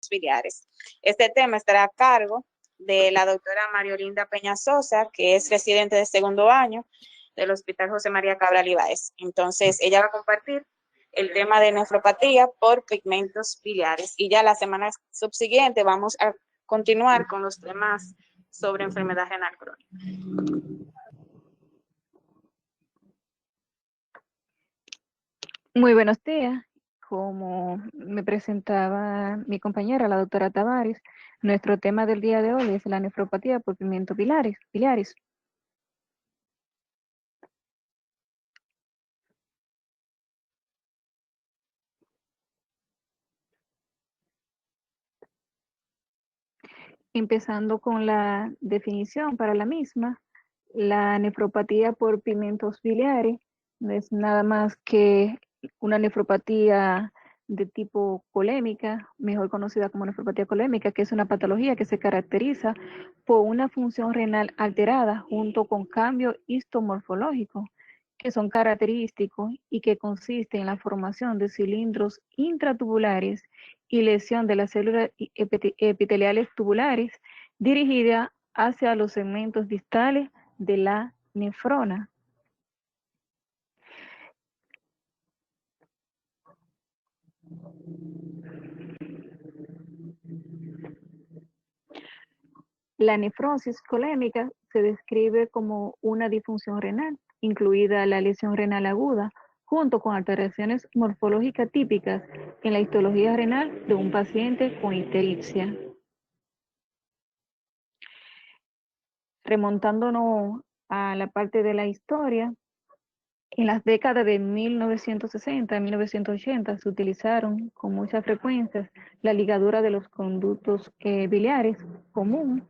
biliares. Este tema estará a cargo de la doctora Mariolinda Peña Sosa, que es residente de segundo año del Hospital José María Cabral Ibáez. Entonces, ella va a compartir el tema de nefropatía por pigmentos biliares. Y ya la semana subsiguiente vamos a continuar con los temas sobre enfermedad renal crónica. Muy buenos días. Como me presentaba mi compañera, la doctora Tavares, nuestro tema del día de hoy es la nefropatía por pigmentos biliares. Empezando con la definición para la misma, la nefropatía por pigmentos biliares no es nada más que una nefropatía de tipo colémica, mejor conocida como nefropatía colémica, que es una patología que se caracteriza por una función renal alterada junto con cambios histomorfológicos que son característicos y que consisten en la formación de cilindros intratubulares y lesión de las células epiteliales tubulares dirigida hacia los segmentos distales de la nefrona. La nefrosis colémica se describe como una disfunción renal, incluida la lesión renal aguda, junto con alteraciones morfológicas típicas en la histología renal de un paciente con ictericia. Remontándonos a la parte de la historia, en las décadas de 1960 y 1980 se utilizaron con mucha frecuencia la ligadura de los conductos biliares común,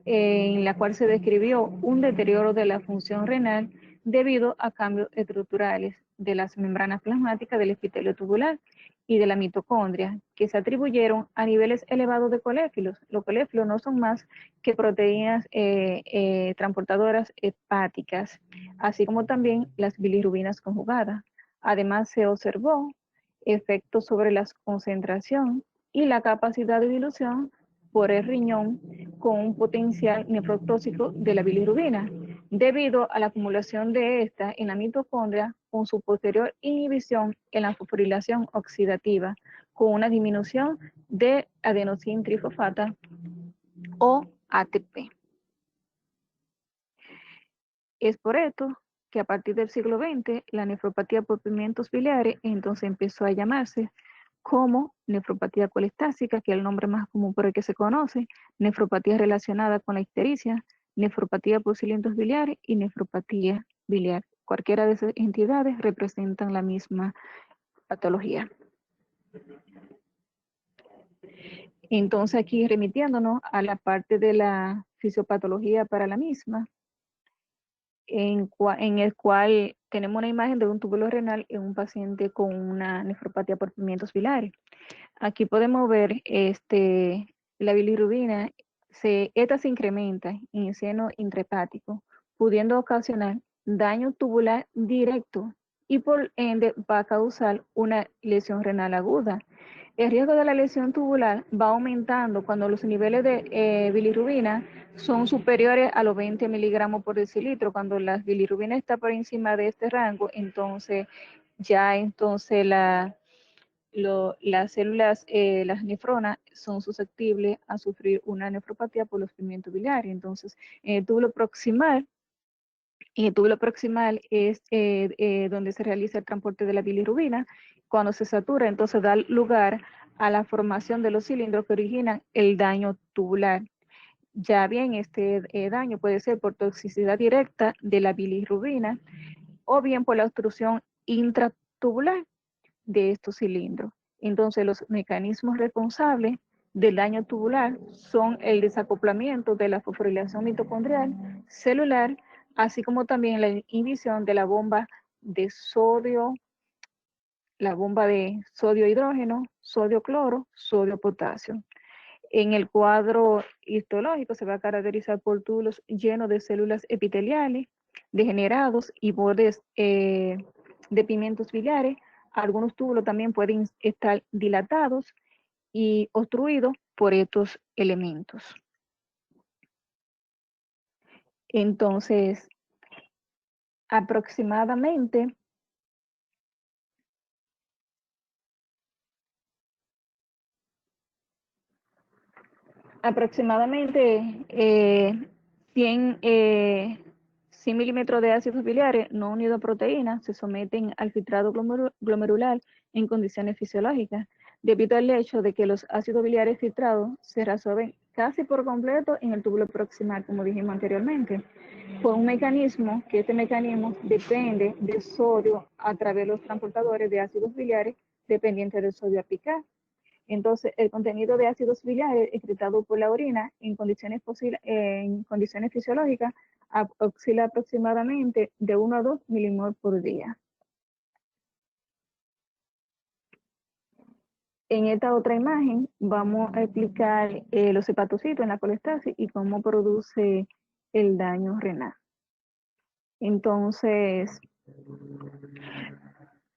en la cual se describió un deterioro de la función renal debido a cambios estructurales de las membranas plasmáticas del epitelio tubular y de la mitocondria, que se atribuyeron a niveles elevados de coléfilos. Los coléfilos no son más que proteínas transportadoras hepáticas, así como también las bilirrubinas conjugadas. Además, se observó efectos sobre la concentración y la capacidad de dilución por el riñón con un potencial nefrotóxico de la bilirrubina, debido a la acumulación de esta en la mitocondria con su posterior inhibición en la fosforilación oxidativa, con una disminución de adenosina trifosfata o ATP. Es por esto que a partir del siglo XX, la nefropatía por pigmentos biliares entonces empezó a llamarse como nefropatía colestásica, que es el nombre más común por el que se conoce, nefropatía relacionada con la ictericia, nefropatía por cilindros biliares y nefropatía biliar. Cualquiera de esas entidades representan la misma patología. Entonces aquí remitiéndonos a la parte de la fisiopatología para la misma, en el cual tenemos una imagen de un túbulo renal en un paciente con una nefropatía por pigmentos biliares. Aquí podemos ver la bilirrubina, esta se incrementa en el seno intrahepático, pudiendo ocasionar daño tubular directo y por ende va a causar una lesión renal aguda. El riesgo de la lesión tubular va aumentando cuando los niveles de bilirrubina son superiores a los 20 miligramos por decilitro. Cuando la bilirrubina está por encima de este rango, entonces las células, las nefronas, son susceptibles a sufrir una nefropatía por los pigmentos biliares. Entonces, el túbulo proximal es donde se realiza el transporte de la bilirrubina. Cuando se satura, entonces da lugar a la formación de los cilindros que originan el daño tubular. Ya bien, este daño puede ser por toxicidad directa de la bilirrubina o bien por la obstrucción intratubular de estos cilindros. Entonces, los mecanismos responsables del daño tubular son el desacoplamiento de la fosforilación mitocondrial celular, así como también la inhibición de la bomba de sodio, hidrógeno, sodio cloro, sodio potasio. En el cuadro histológico se va a caracterizar por túbulos llenos de células epiteliales, degenerados y bordes de pigmentos biliares. Algunos túbulos también pueden estar dilatados y obstruido por estos elementos. Entonces, aproximadamente eh, 100, 100 milímetros de ácidos biliares no unidos a proteínas se someten al filtrado glomerular en condiciones fisiológicas, debido al hecho de que los ácidos biliares filtrados se resuelven casi por completo en el túbulo proximal, como dijimos anteriormente, por un mecanismo que este mecanismo depende del sodio a través de los transportadores de ácidos biliares dependientes del sodio apical. Entonces, el contenido de ácidos biliares excretado por la orina en condiciones fisiológicas oscila aproximadamente de 1 a 2 milimoles por día. En esta otra imagen vamos a explicar los hepatocitos en la colestasis y cómo produce el daño renal. Entonces,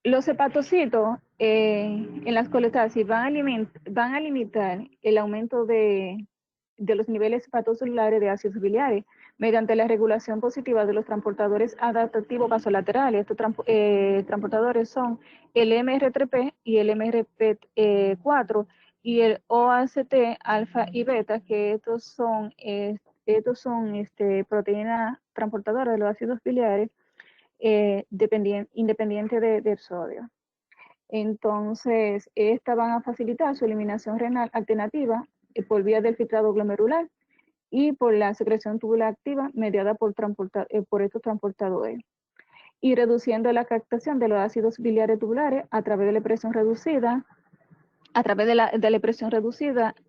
los hepatocitos en las colestasis van a limitar el aumento de los niveles hepatocelulares de ácidos biliares mediante la regulación positiva de los transportadores adaptativos vasolaterales. Estos transportadores son el MRTP y el MRP4 y el OACT alfa y beta, que estos son proteínas transportadoras de los ácidos biliares independiente del sodio. Entonces, estas van a facilitar su eliminación renal alternativa por vía del filtrado glomerular y por la secreción tubular activa mediada por estos transportadores, y reduciendo la captación de los ácidos biliares tubulares a través de la presión reducida,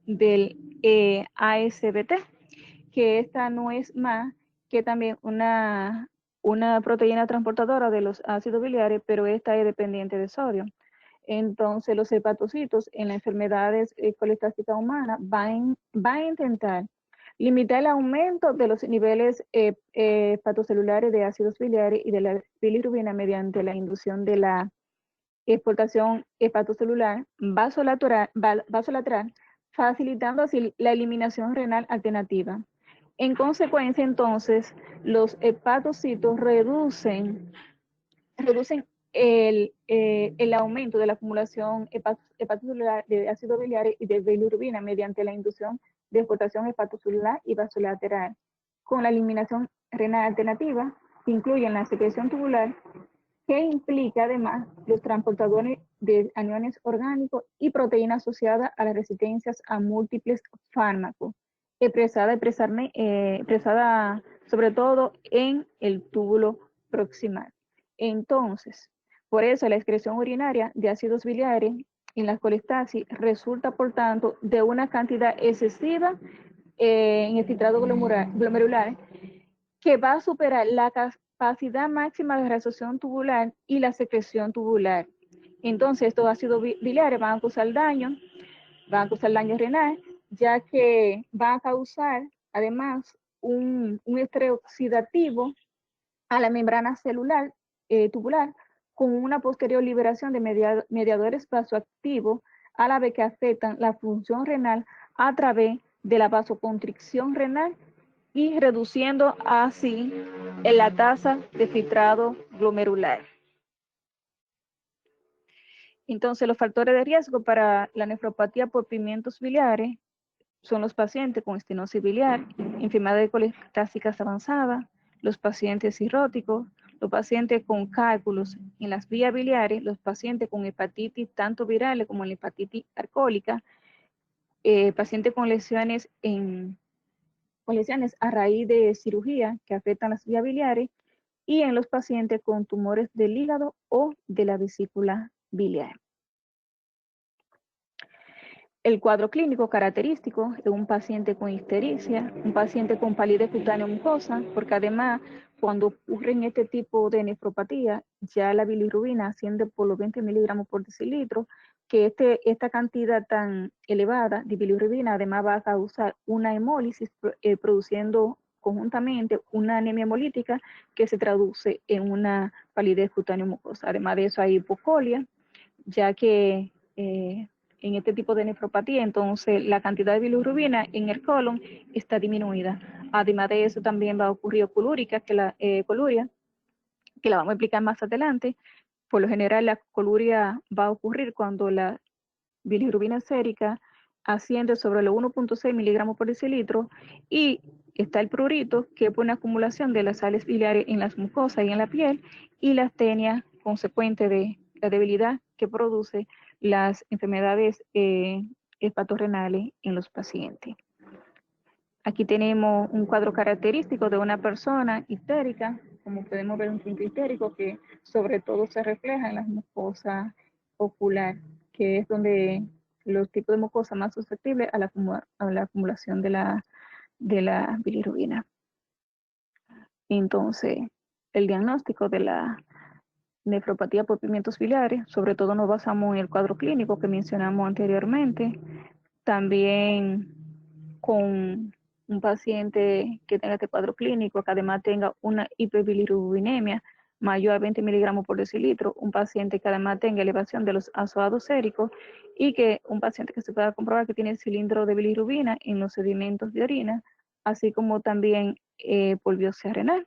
del ASBT, que esta no es más que también una proteína transportadora de los ácidos biliares, pero esta es dependiente de sodio. Entonces, los hepatocitos en las enfermedades colestásicas humanas van a intentar limitar el aumento de los niveles hepatocelulares de ácidos biliares y de la bilirrubina mediante la inducción de la exportación hepatocelular vasolateral, facilitando así la eliminación renal alternativa. En consecuencia, entonces, los hepatocitos reducen el aumento de la acumulación hepatocelular de ácido biliar y de bilirrubina mediante la inducción de exportación hepatocelular y vasolateral, con la eliminación renal alternativa, que incluyen la secreción tubular, que implica además los transportadores de aniones orgánicos y proteínas asociadas a las resistencias a múltiples fármacos, expresada sobre todo en el túbulo proximal. Entonces, por eso la excreción urinaria de ácidos biliares en la colestasis resulta, por tanto, de una cantidad excesiva en el filtrado glomerular, que va a superar la capacidad máxima de reabsorción tubular y la secreción tubular. Entonces, estos ácidos biliares van a causar daño renal, ya que van a causar, además, un estrés oxidativo a la membrana celular tubular, con una posterior liberación de mediadores vasoactivos, a la vez que afectan la función renal a través de la vasoconstricción renal y reduciendo así la tasa de filtrado glomerular. Entonces, los factores de riesgo para la nefropatía por pigmentos biliares son los pacientes con estenosis biliar, enfermedades colestásicas avanzadas, los pacientes cirróticos, los pacientes con cálculos en las vías biliares, los pacientes con hepatitis tanto virales como la hepatitis alcohólica, pacientes con lesiones a raíz de cirugía que afectan las vías biliares, y en los pacientes con tumores del hígado o de la vesícula biliar. El cuadro clínico característico de un paciente con ictericia, un paciente con palidez cutánea mucosa, porque además cuando ocurren este tipo de nefropatía, ya la bilirrubina asciende por los 20 miligramos por decilitro, que esta cantidad tan elevada de bilirrubina además va a causar una hemólisis, produciendo conjuntamente una anemia hemolítica que se traduce en una palidez cutánea mucosa. Además de eso hay hipocolia, ya que en este tipo de nefropatía, entonces la cantidad de bilirrubina en el colon está disminuida. Además de eso, también va a ocurrir coluria, que la vamos a explicar más adelante. Por lo general, la coluria va a ocurrir cuando la bilirrubina sérica asciende sobre los 1.6 miligramos por decilitro, y está el prurito, que es por una acumulación de las sales biliares en las mucosas y en la piel, y la astenia, consecuente de la debilidad que produce las enfermedades hepatorrenales en los pacientes. Aquí tenemos un cuadro característico de una persona histérica, como podemos ver un punto histérico que sobre todo se refleja en las mucosas ocular, que es donde los tipos de mucosa más susceptibles a la acumulación de la bilirrubina. Entonces, el diagnóstico de la nefropatía por pigmentos biliares, sobre todo nos basamos en el cuadro clínico que mencionamos anteriormente, también con un paciente que tenga este cuadro clínico, que además tenga una hiperbilirrubinemia mayor a 20 miligramos por decilitro, un paciente que además tenga elevación de los ácidos séricos, y que un paciente que se pueda comprobar que tiene cilindro de bilirrubina en los sedimentos de orina, así como también por biopsia renal.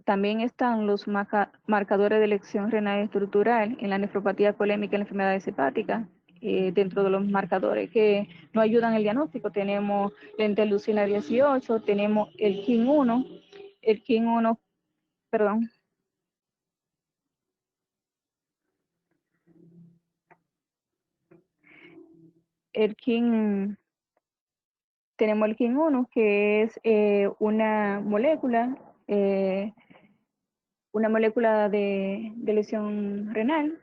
También están los marcadores de elección renal estructural en la nefropatía colémica y en la enfermedades hepáticas. Dentro de los marcadores que nos ayudan en el diagnóstico tenemos la interleucina 18, tenemos el KIM1, el KIM1, perdón, el KIM, tenemos el KIM1, que es una molécula de lesión renal.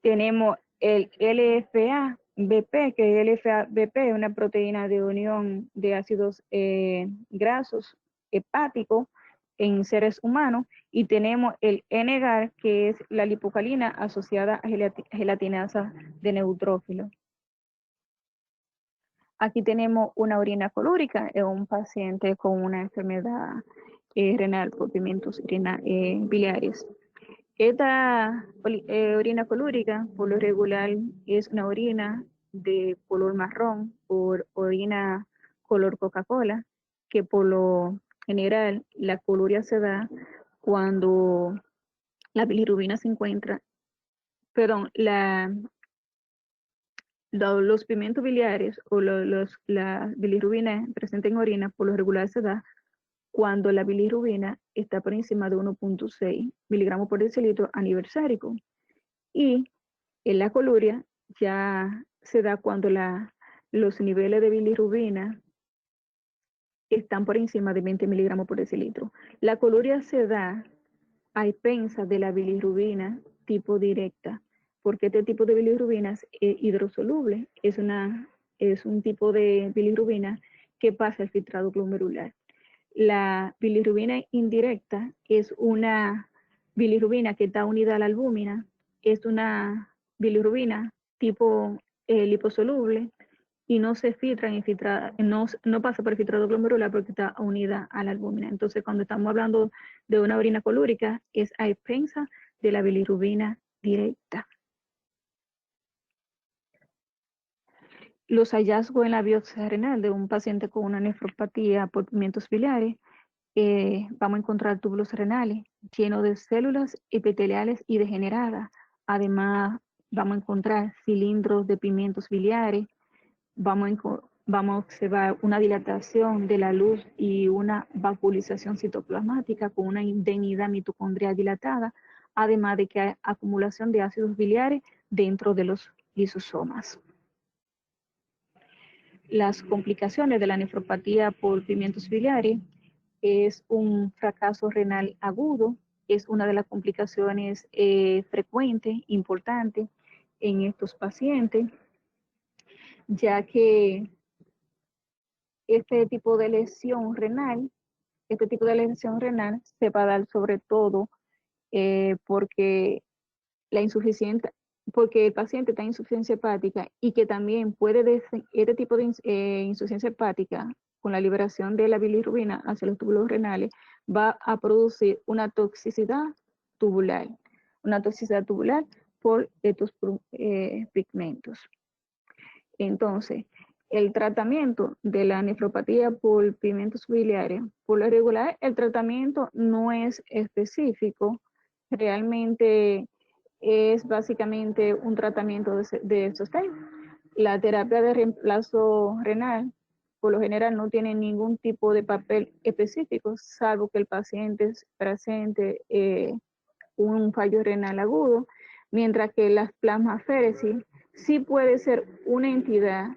Tenemos el LFA-BP, que el LFA-BP es una proteína de unión de ácidos grasos hepáticos en seres humanos, y tenemos el NGAR, que es la lipocalina asociada a gelatinasa de neutrófilo. Aquí tenemos una orina colúrica en un paciente con una enfermedad renal por pigmentos biliares. Esta orina colúrica, por lo regular, es una orina de color marrón, por orina color Coca-Cola, que por lo general la coluria se da cuando la bilirrubina se encuentra, perdón, los pigmentos biliares o la bilirrubina presente en orina por lo regular se da cuando la bilirrubina está por encima de 1.6 miligramos por decilitro aniversárico. Y en la coluria ya se da cuando los niveles de bilirrubina están por encima de 20 miligramos por decilitro. La coluria se da a expensas de la bilirrubina tipo directa, porque este tipo de bilirrubina es hidrosoluble, es un tipo de bilirrubina que pasa el filtrado glomerular. La bilirrubina indirecta es una bilirrubina que está unida a la albúmina, es una bilirrubina tipo liposoluble, y no se filtra no pasa por el filtrado glomerular porque está unida a la albúmina. Entonces, cuando estamos hablando de una orina colúrica, es a expensas de la bilirrubina directa. Los hallazgos en la biopsia renal de un paciente con una nefropatía por pigmentos biliares, vamos a encontrar túbulos renales llenos de células epiteliales y degeneradas. Además, vamos a encontrar cilindros de pigmentos biliares. Vamos a observar una dilatación de la luz y una vacuolización citoplasmática con una indemnidad mitocondrial dilatada, además de que hay acumulación de ácidos biliares dentro de los lisosomas. Las complicaciones de la nefropatía por pigmentos biliares es un fracaso renal agudo, es una de las complicaciones frecuentes, importantes en estos pacientes, ya que este tipo de lesión renal se va a dar sobre todo porque porque el paciente está en insuficiencia hepática, y que también este tipo de insuficiencia hepática, con la liberación de la bilirrubina hacia los túbulos renales, va a producir una toxicidad tubular por estos pigmentos. Entonces, el tratamiento de la nefropatía por pigmentos biliares, por lo regular, el tratamiento no es específico, realmente es básicamente un tratamiento de sostén. La terapia de reemplazo renal, por lo general, no tiene ningún tipo de papel específico, salvo que el paciente presente un fallo renal agudo, mientras que las plasmaféresis sí puede ser una entidad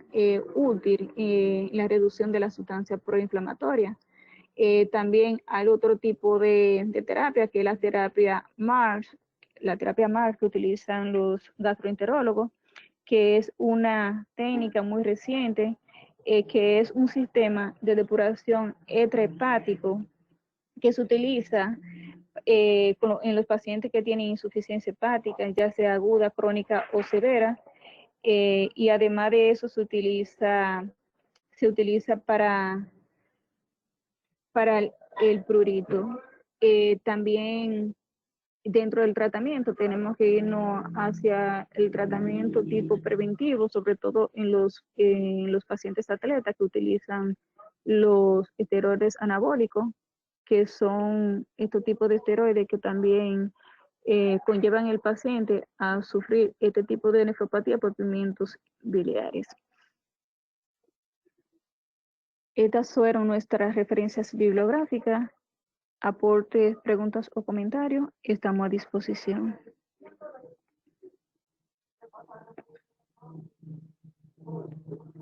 útil en la reducción de la sustancia proinflamatoria. También hay otro tipo de terapia, que es la terapia MARS, que utilizan los gastroenterólogos, que es una técnica muy reciente, que es un sistema de depuración extrahepático que se utiliza en los pacientes que tienen insuficiencia hepática, ya sea aguda, crónica o severa, y además de eso se utiliza para el prurito. También dentro del tratamiento tenemos que irnos hacia el tratamiento tipo preventivo, sobre todo en los pacientes atletas que utilizan los esteroides anabólicos, que son estos tipos de esteroides que también conllevan al paciente a sufrir este tipo de nefropatía por pigmentos biliares. Estas fueron nuestras referencias bibliográficas. Aportes, preguntas o comentarios, estamos a disposición.